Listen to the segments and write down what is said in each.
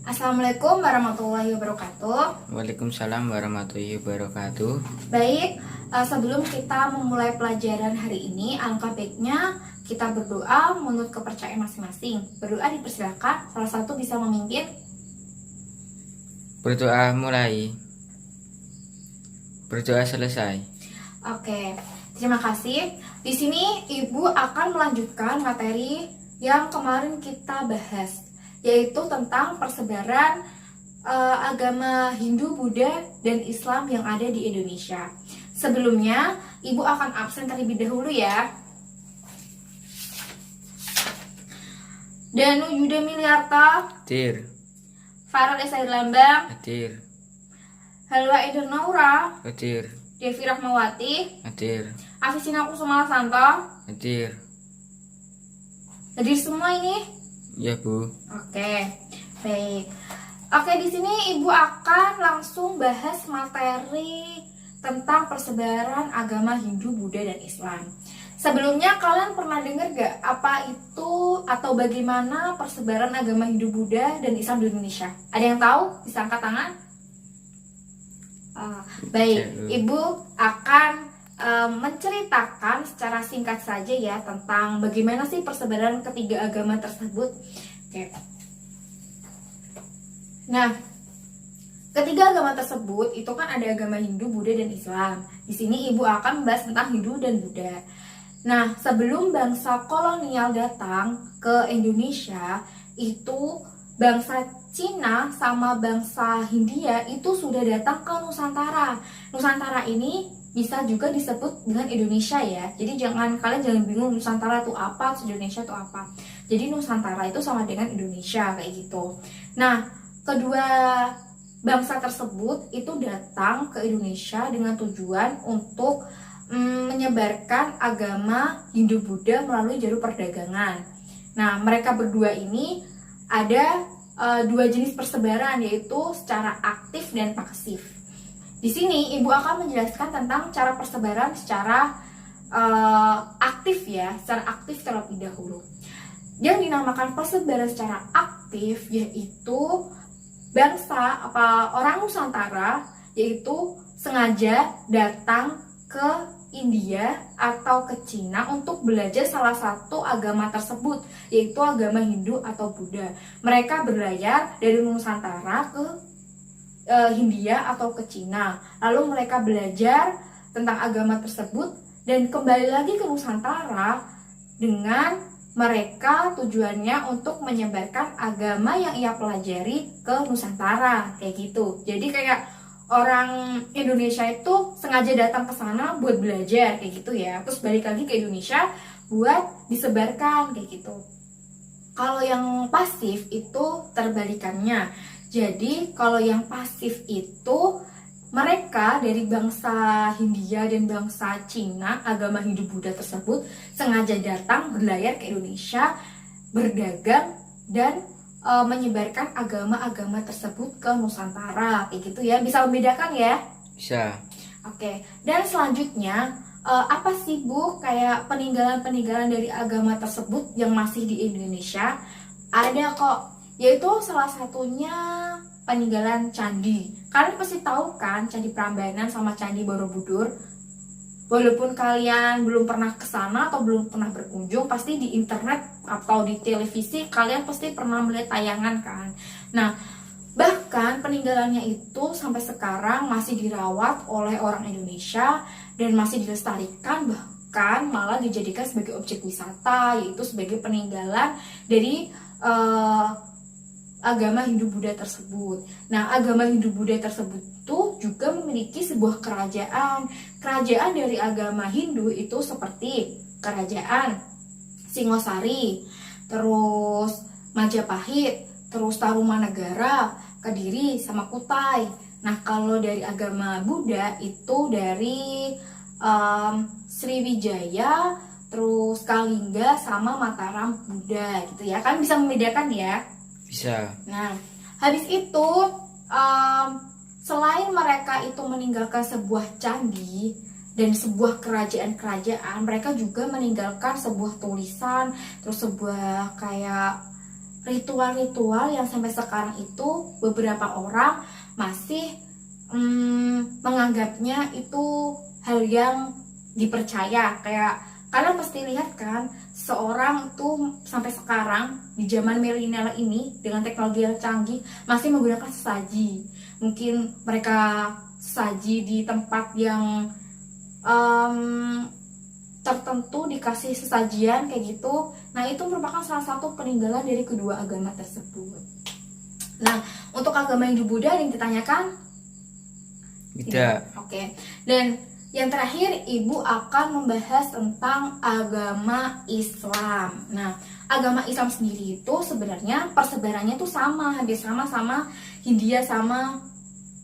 Assalamualaikum warahmatullahi wabarakatuh. Waalaikumsalam warahmatullahi wabarakatuh. Baik, sebelum kita memulai pelajaran hari ini, alangkah baiknya kita berdoa menurut kepercayaan masing-masing. Berdoa dipersilakan, salah satu bisa memimpin. Berdoa mulai. Berdoa selesai. Oke, terima kasih. Di sini Ibu akan melanjutkan materi yang kemarin kita bahas, yaitu tentang persebaran agama Hindu, Buddha, dan Islam yang ada di Indonesia. Sebelumnya, Ibu akan absen terlebih dahulu ya. Danu Yuda Miliarta, Hadir. Farad Esa Lambang, Hadir. Halwa Eder Naura, Hadir. Devi Rahmawati, Hadir. Afisina Kusumala Santo. Hadir. Hadir semua ini? Ya, Bu. Oke, baik. Oke, di sini Ibu akan langsung bahas materi tentang persebaran agama Hindu, Buddha, dan Islam. Sebelumnya kalian pernah dengar gak apa itu atau bagaimana persebaran agama Hindu, Buddha, dan Islam di Indonesia? Ada yang tahu? Bisa angkat tangan? Baik, Ibu akan menceritakan secara singkat saja ya tentang bagaimana sih persebaran ketiga agama tersebut. Oke. Nah, ketiga agama tersebut itu kan ada agama Hindu, Buddha, dan Islam. Di sini Ibu akan membahas tentang Hindu dan Buddha. Nah, sebelum bangsa kolonial datang ke Indonesia, itu bangsa Cina sama bangsa Hindia itu sudah datang ke Nusantara. Nusantara ini bisa juga disebut dengan Indonesia ya. Jadi kalian jangan bingung Nusantara itu apa, Indonesia itu apa. Jadi Nusantara itu sama dengan Indonesia kayak gitu. Nah, kedua bangsa tersebut itu datang ke Indonesia dengan tujuan untuk menyebarkan agama Hindu Buddha melalui jalur perdagangan. Nah, mereka berdua ini ada dua jenis persebaran, yaitu secara aktif dan pasif. Di sini Ibu akan menjelaskan tentang cara persebaran secara aktif ya, secara aktif terlebih dahulu. Yang dinamakan persebaran secara aktif yaitu orang Nusantara yaitu sengaja datang ke India atau ke Cina untuk belajar salah satu agama tersebut, yaitu agama Hindu atau Buddha. Mereka berlayar dari Nusantara ke Hindia atau ke Cina, lalu mereka belajar tentang agama tersebut dan kembali lagi ke Nusantara dengan mereka tujuannya untuk menyebarkan agama yang ia pelajari ke Nusantara, kayak gitu. Jadi kayak orang Indonesia itu sengaja datang ke sana buat belajar kayak gitu ya, terus balik lagi ke Indonesia buat disebarkan kayak gitu. Kalau yang pasif itu terbalikannya. Jadi kalau yang pasif itu mereka dari bangsa Hindia dan bangsa Cina, agama Hindu Buddha tersebut sengaja datang berlayar ke Indonesia, berdagang dan menyebarkan agama-agama tersebut ke Nusantara, kayak gitu ya. Bisa membedakan ya? Bisa. Oke. Dan selanjutnya apa sih Bu kayak peninggalan-peninggalan dari agama tersebut yang masih di Indonesia? Ada kok, yaitu salah satunya peninggalan candi. Kalian pasti tahu kan Candi Prambanan sama Candi Borobudur. Walaupun kalian belum pernah ke sana atau belum pernah berkunjung, pasti di internet atau di televisi kalian pasti pernah melihat tayangan kan. Nah, bahkan peninggalannya itu sampai sekarang masih dirawat oleh orang Indonesia dan masih dilestarikan, bahkan malah dijadikan sebagai objek wisata, yaitu sebagai peninggalan dari agama Hindu Buddha tersebut. Nah, agama Hindu Buddha tersebut itu juga memiliki sebuah kerajaan. Kerajaan dari agama Hindu itu seperti kerajaan Singosari, terus Majapahit, terus Tarumanegara, Kediri, sama Kutai. Nah, kalau dari agama Buddha itu dari Sriwijaya, terus Kalingga, sama Mataram Buddha gitu ya. Kan bisa membedakan ya? Bisa. Nah, habis itu selain mereka itu meninggalkan sebuah candi dan sebuah kerajaan-kerajaan, mereka juga meninggalkan sebuah tulisan, terus sebuah kayak ritual-ritual yang sampai sekarang itu beberapa orang masih menganggapnya itu hal yang dipercaya. Kayak kalian pasti lihat kan, seorang itu sampai sekarang di zaman milenial ini dengan teknologi yang canggih masih menggunakan sesaji. Mungkin mereka sesaji di tempat yang tertentu, dikasih sesajian kayak gitu. Nah, itu merupakan salah satu peninggalan dari kedua agama tersebut. Nah, untuk agama Hindu-Buddha yang ditanyakan? Tidak. Oke. Dan yang terakhir, Ibu akan membahas tentang agama Islam. Nah, agama Islam sendiri itu sebenarnya persebarannya tuh sama, hampir sama Hindia sama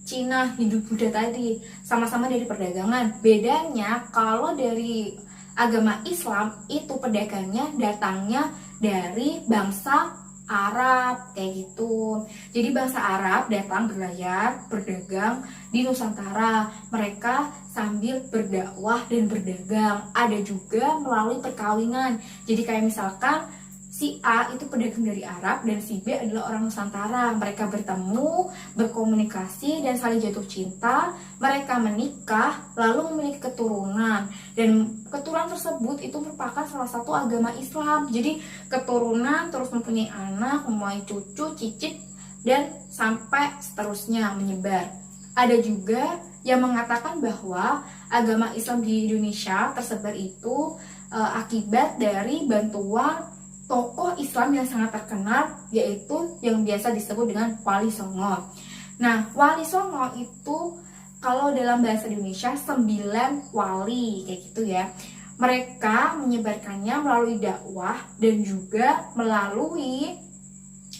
Cina, Hindu-Buddha tadi. Sama-sama dari perdagangan. Bedanya kalau dari agama Islam itu pedagangnya datangnya dari bangsa Arab kayak gitu. Jadi bangsa Arab datang berlayar, berdagang di Nusantara. Mereka sambil berdakwah dan berdagang. Ada juga melalui perkawinan. Jadi kayak misalkan si A itu pedagang dari Arab dan si B adalah orang Nusantara. Mereka bertemu, berkomunikasi dan saling jatuh cinta. Mereka menikah lalu memiliki keturunan. Dan keturunan tersebut itu merupakan salah satu agama Islam. Jadi keturunan terus mempunyai anak, mempunyai cucu, cicit, dan sampai seterusnya menyebar. Ada juga yang mengatakan bahwa agama Islam di Indonesia tersebar itu akibat dari bantuan tokoh Islam yang sangat terkenal, yaitu yang biasa disebut dengan Wali Songo. Nah, Wali Songo itu kalau dalam bahasa Indonesia 9 wali kayak gitu ya. Mereka menyebarkannya melalui dakwah dan juga melalui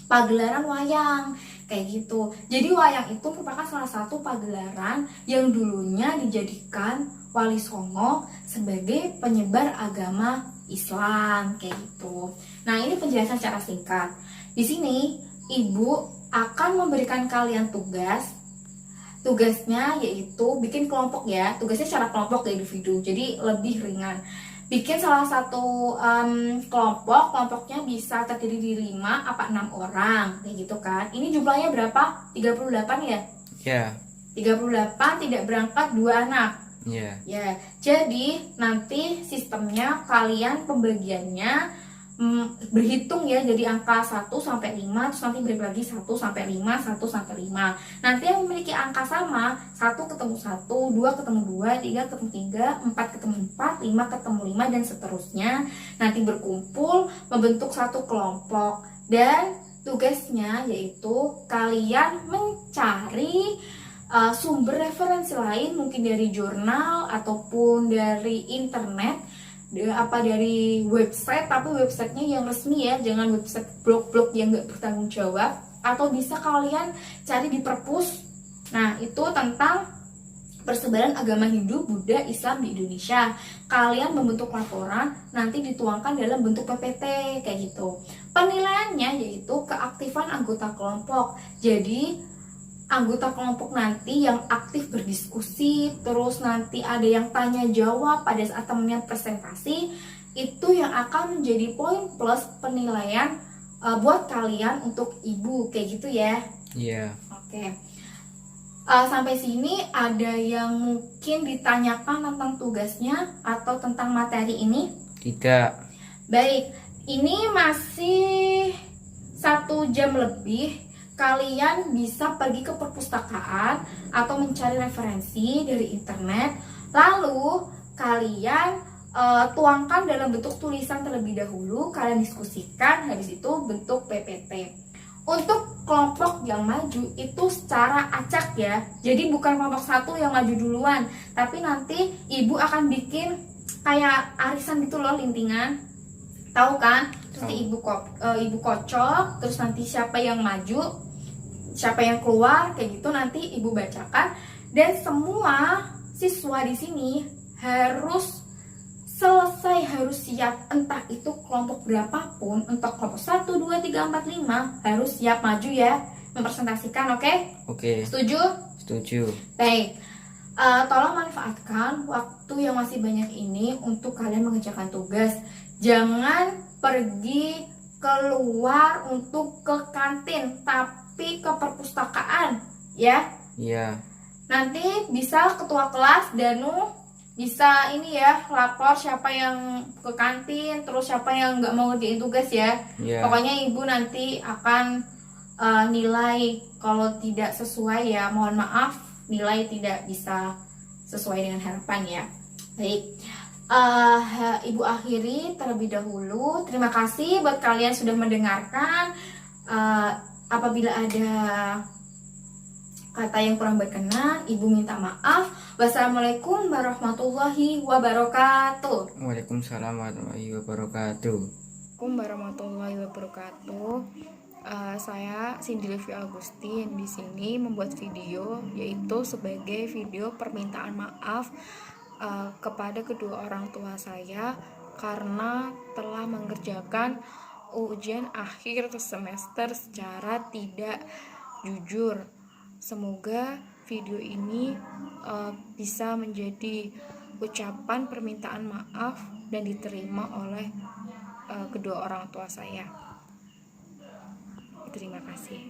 pagelaran wayang kayak gitu. Jadi wayang itu merupakan salah satu pagelaran yang dulunya dijadikan Wali Songo sebagai penyebar agama Islam kayak gitu. Nah, ini penjelasan secara singkat. Di sini Ibu akan memberikan kalian tugas. Tugasnya yaitu bikin kelompok ya. Tugasnya secara kelompok ya, individu. Jadi lebih ringan. Bikin salah satu kelompok. Kelompoknya bisa terdiri di 5 apa 6 orang kayak gitu kan. Ini jumlahnya berapa? 38 ya? Ya. 38 tidak berangkat 2 anak. Ya. Ya, jadi nanti sistemnya kalian pembagiannya berhitung ya, jadi angka 1 sampai 5, terus nanti beri lagi 1 sampai 5, 1 sampai 5. Nanti yang memiliki angka sama, 1 ketemu 1, 2 ketemu 2, 3 ketemu 3, 4 ketemu 4, 5 ketemu 5, dan seterusnya. Nanti berkumpul membentuk satu kelompok, dan tugasnya yaitu kalian mencari sumber referensi lain, mungkin dari jurnal ataupun dari internet, dari website, tapi websitenya yang resmi ya, jangan website blog-blog yang nggak bertanggung jawab. Atau bisa kalian cari di perpus. Nah, itu tentang persebaran agama Hindu, Buddha, Islam di Indonesia. Kalian membentuk laporan, nanti dituangkan dalam bentuk PPT kayak gitu. Penilaiannya yaitu keaktifan anggota kelompok. Jadi anggota kelompok nanti yang aktif berdiskusi, terus nanti ada yang tanya jawab pada saat temennya presentasi, itu yang akan menjadi poin plus penilaian buat kalian untuk Ibu kayak gitu ya. Iya. Oke. Sampai sini ada yang mungkin ditanyakan tentang tugasnya atau tentang materi ini? Tidak. Baik, ini masih 1 jam lebih. Kalian bisa pergi ke perpustakaan atau mencari referensi dari internet. Lalu kalian tuangkan dalam bentuk tulisan terlebih dahulu. Kalian diskusikan, habis itu bentuk PPT. Untuk kelompok yang maju itu secara acak ya. Jadi bukan kelompok 1 yang maju duluan, tapi nanti Ibu akan bikin kayak arisan gitu loh, lintingan. Tahu kan? Terus Ibu kocok, terus nanti siapa yang maju, siapa yang keluar kayak gitu nanti Ibu bacakan, dan semua siswa di sini harus selesai, harus siap, entah itu kelompok berapapun, entah kelompok 1, 2, 3, 4, 5 harus siap maju ya, mempresentasikan. Oke? Oke. Setuju? Setuju. Baik. Tolong manfaatkan waktu yang masih banyak ini untuk kalian mengerjakan tugas. Jangan pergi keluar untuk ke kantin, tapi ke perpustakaan ya. Iya. Nanti bisa ketua kelas Danu bisa ini ya, lapor siapa yang ke kantin, terus siapa yang nggak mau ngerjain tugas ya. Iya. Pokoknya ibu nanti akan nilai kalau tidak sesuai ya, mohon maaf, nilai tidak bisa sesuai dengan harapan ya. Baik, ibu akhiri terlebih dahulu. Terima kasih buat kalian sudah mendengarkan. Apabila ada kata yang kurang berkenan, ibu minta maaf. Wassalamualaikum warahmatullahi wabarakatuh. Waalaikumsalam warahmatullahi wabarakatuh. Assalamualaikum warahmatullahi wabarakatuh. Saya Cindy Levi Agustin di sini membuat video, yaitu sebagai video permintaan maaf kepada kedua orang tua saya karena telah mengerjakan ujian akhir semester secara tidak jujur. Semoga video ini bisa menjadi ucapan permintaan maaf dan diterima oleh kedua orang tua saya. Terima kasih.